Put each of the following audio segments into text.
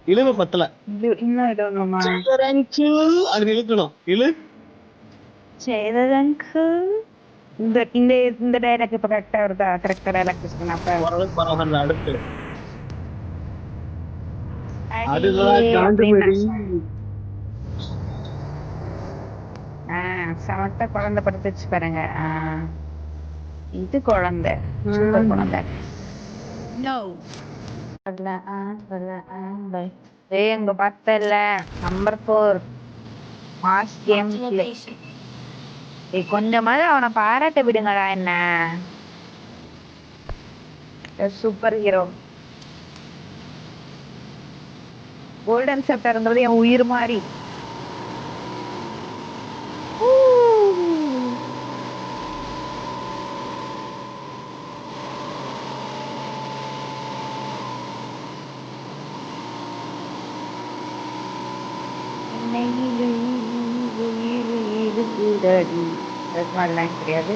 இழுவு பத்தல. இன்னும் இடணுமா? அது இழுக்கணும். இழு. இந்த டைலாக் இப்ப கரெக்டா வருதா? கரெக்டா டைலாக் பேசுறேன். ஓரளவுக்கு பரவாயில்ல. அடுத்து அதுதான் காண்டுபடி. சமத்த குழந்தை படுத்து வச்சு பாருங்க. இது குழந்தை சூப்பர் குழந்தை. எங்க பார்த்தல நம்பர் 4 மாஸ் கேம் பிளே. கொஞ்சமாவது அவனை பாராட்ட விடுங்கடா. என்ன சூப்பர் ஹீரோ. கோல்டன் செப்டர் இருந்தது என் உயிர் மாதிரி. தெரியாது.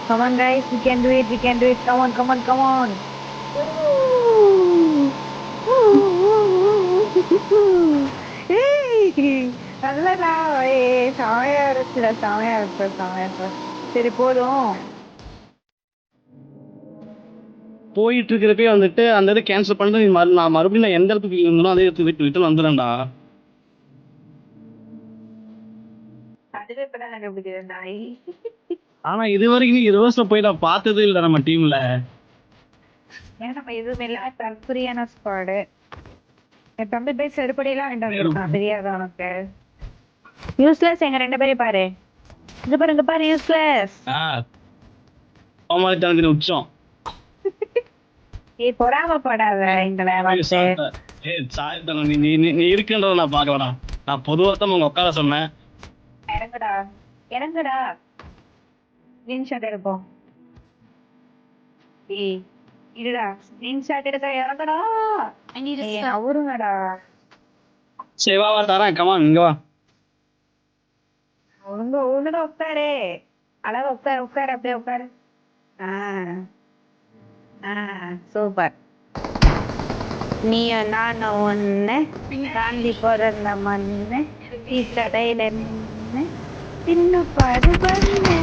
Come on guys, we can do it, we can do it. Come on, come on, come on. நல்லடா. சமையா இருக்குல, சமையா இருக்கு, சமையா இருக்கு. சரி போதும். போயிட்டு இருக்கிறப்பே வந்துட்டு அந்த இதை கேன்சல் பண்ணிட்டு நான் மறுபடியும் எந்த இடத்துக்கு இருந்தோ அதே இடத்துக்கு விட்டு வந்துடுறேன்டா. அதுவே இப்பதான் கண்டுபிடிக்கிறேன் நாய். ஆனா இது வரைக்கும் நீ ரிவர்ஸ்ல போய் நான் பார்த்ததே இல்லை நம்ம டீம்ல. ஏன்னா நம்ம எதுவுமே இல்லை. தற்குறியான ஸ்குவாடு. என் தம்பி போய் செருப்படியெல்லாம் வேண்டாம். தெரியாத உனக்கு? யூஸ்லெஸ் எங்க 2 பேரையும் பாரு. இங்க பாரு யூஸ்லெஸ். உச்சம். பொறாமப்படாத. நீ இருக்குன்றத நான் பாக்கலடா. நான் பொதுவாக உங்க உட்கார சொன்னேன். இறங்குடா இறங்குடா. ஸ்கிரீன்ஷாட் எடுப்போம். இருடா ஸ்கிரீன்ஷாட் எடுக்க இறங்குடா. அவருங்கடா. சரி வா தரேன். கமான் இங்க வா. ஒழுங்கா உட்காரு. அழகா உட்காரு அப்படியே உட்காரு. சூப்பர். நீ நானும் ஒண்ணு தாண்டி பிறந்த மண்ணு டீ கடையில நின்னு தின்னு பாரு பண்ணு.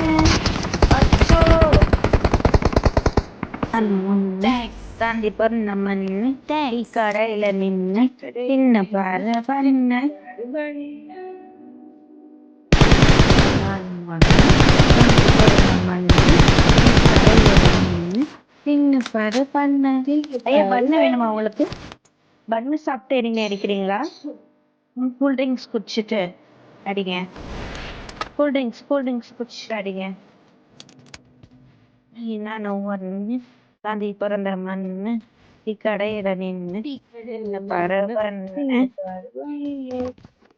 அச்சோ தாண்டி பிறந்த மண்ணு டீ கடையில நின்னு தின்னு பாரு பண்ணு. பண்ணு வேணுமா உங்களுக்கு? பண்ணு சாப்பிட்டு நீங்க அடிக்கிறீங்களா? கூல் ட்ரிங்க்ஸ் குடிச்சிட்டு அடிங்க. கூல் ட்ரிங்க்ஸ் குடிச்சிட்டு அடிங்க. நான் ஒண்ணு தாண்டி பிறந்த மண்ணு கடையில நின்று பரவ